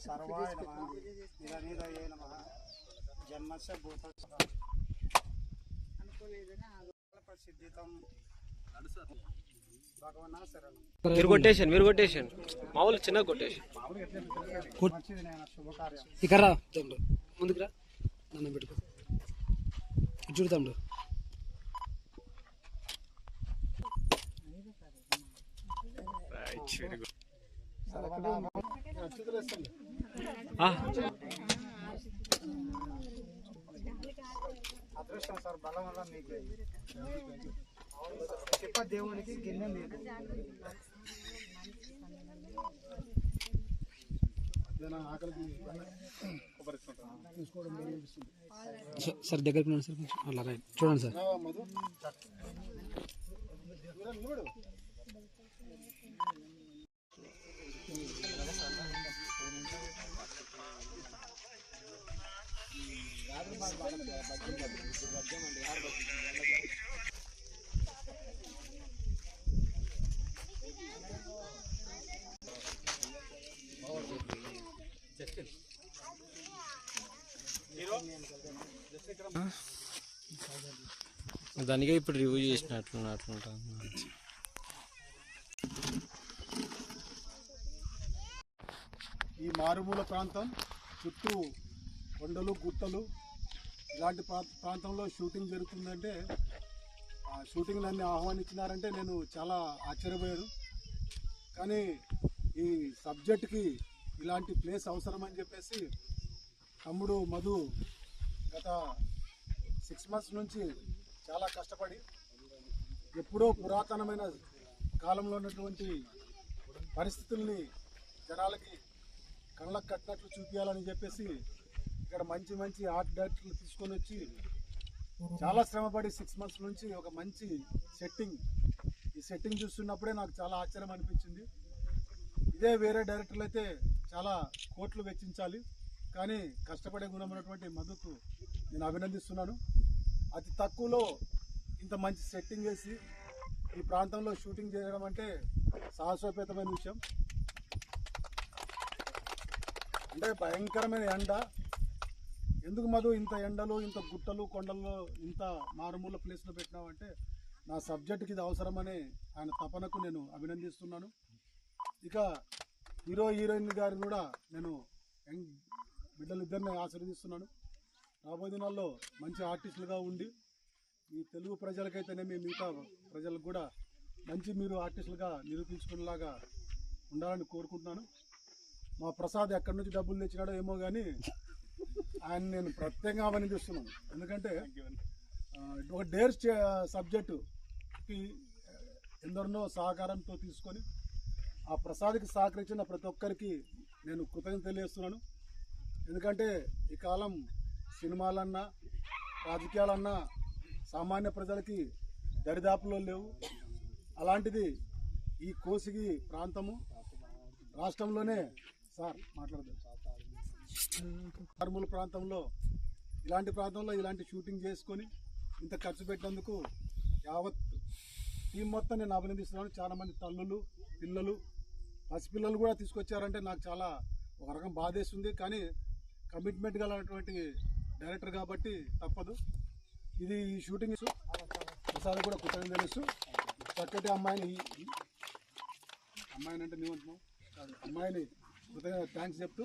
सर्वाय नमः निरनिधये नमः जन्मस्य भूतस्य प्रसिद्धितं भगवना शरणं మీరు కొటేషన్ మామూలు చిన్న కొటేషన్ మంచిది నేను శుభకార్యం ఇక్కడ రా తమ్ముడు ముందుకు రా నన్ను పెట్టుకో చూడు తమ్ముడు అదృష్టం సార్ బలం వల్ల మీకు చెప్ప దేవునికి గిన్నె మీకు సార్ దగ్గరికి రండి సార్ కొంచెం అలా రైట్ చూడండి సార్ దానికే ఇప్పుడు రివ్యూ చేసినట్లుంటా. ఈ మారుమూల ప్రాంతం చుట్టూ కొండలు గుట్టలు ఇలాంటి ప్రాంతంలో షూటింగ్ జరుగుతుందంటే ఆ షూటింగ్ నన్ను ఆహ్వానించినారంటే నేను చాలా ఆశ్చర్యపోయాను. కానీ ఈ సబ్జెక్ట్కి ఇలాంటి ప్లేస్ అవసరమని చెప్పేసి తమ్ముడు మధు గత 6 months నుంచి చాలా కష్టపడి ఎప్పుడో పురాతనమైన కాలంలో ఉన్నటువంటి పరిస్థితుల్ని జనాలకి కళ్ళకు కట్టినట్లు చూపించాలని చెప్పేసి ఇక్కడ మంచి మంచి ఆర్ట్ డైరెక్టర్లు తీసుకొని వచ్చి చాలా శ్రమపడి 6 months నుంచి ఒక మంచి ఈ సెట్టింగ్ చూస్తున్నప్పుడే నాకు చాలా ఆశ్చర్యం అనిపించింది. ఇదే వేరే డైరెక్టర్లు అయితే చాలా కోట్లు వెచ్చించాలి, కానీ కష్టపడే గుణం ఉన్నటువంటి మధుకు నేను అభినందిస్తున్నాను. అతి తక్కువలో ఇంత మంచి సెట్టింగ్ చేసి ఈ ప్రాంతంలో షూటింగ్ చేయడం అంటే సాహసోపేతమైన విషయం. అంటే భయంకరమైన ఎండ. ఎందుకు మధు ఇంత ఎండలు, ఇంత గుట్టలు, కొండల్లో, ఇంత మారుమూల ప్లేస్లో పెట్టినావంటే నా సబ్జెక్టుకి ఇది అవసరమని ఆయన తపనకు నేను అభినందిస్తున్నాను. ఇక హీరోయిన్ గారిని కూడా నేను బిడ్డలిద్దరిని ఆశీర్వదిస్తున్నాను. రాబోయే దినాల్లో మంచి ఆర్టిస్టులుగా ఉండి ఈ తెలుగు ప్రజలకైతేనేమి మిగతా ప్రజలకు కూడా మంచి మీరు ఆర్టిస్టులుగా నిరూపించుకునేలాగా ఉండాలని కోరుకుంటున్నాను. మా ప్రసాద్ ఎక్కడి నుంచి డబ్బులు తెచ్చినాడో ఏమో కానీ ఆయన నేను ప్రత్యేకంగా అభినందిస్తున్నాను. ఎందుకంటే ఒక డేర్ సబ్జెక్టుకి ఎందరినో సహకారంతో తీసుకొని ఆ ప్రసాద్కి సహకరించిన ప్రతి ఒక్కరికి నేను కృతజ్ఞత తెలియజేస్తున్నాను. ఎందుకంటే ఈ కాలం సినిమాలన్నా రాజకీయాలన్నా సామాన్య ప్రజలకి దరిదాపులో లేవు. అలాంటిది ఈ కోసిగి ప్రాంతము రాష్ట్రంలోనే మారుమూల ప్రాంతంలో ఇలాంటి షూటింగ్ చేసుకొని ఇంత ఖర్చు పెట్టినందుకు యావత్ టీం మొత్తం నేను అభినందిస్తున్నాను. చాలామంది తల్లులు, పిల్లలు, పసిపిల్లలు కూడా తీసుకొచ్చారంటే నాకు చాలా ఒక రకం బాధేస్తుంది. కానీ కమిట్మెంట్ గలటువంటి డైరెక్టర్ కాబట్టి తప్పదు. ఇది ఈ షూటింగ్ ఒకసారి కూడా కృతజ్ఞత తెలుసు. చక్కటి అమ్మాయిని అంటే అమ్మాయిని కృతజ్ఞత థ్యాంక్స్ చెప్తూ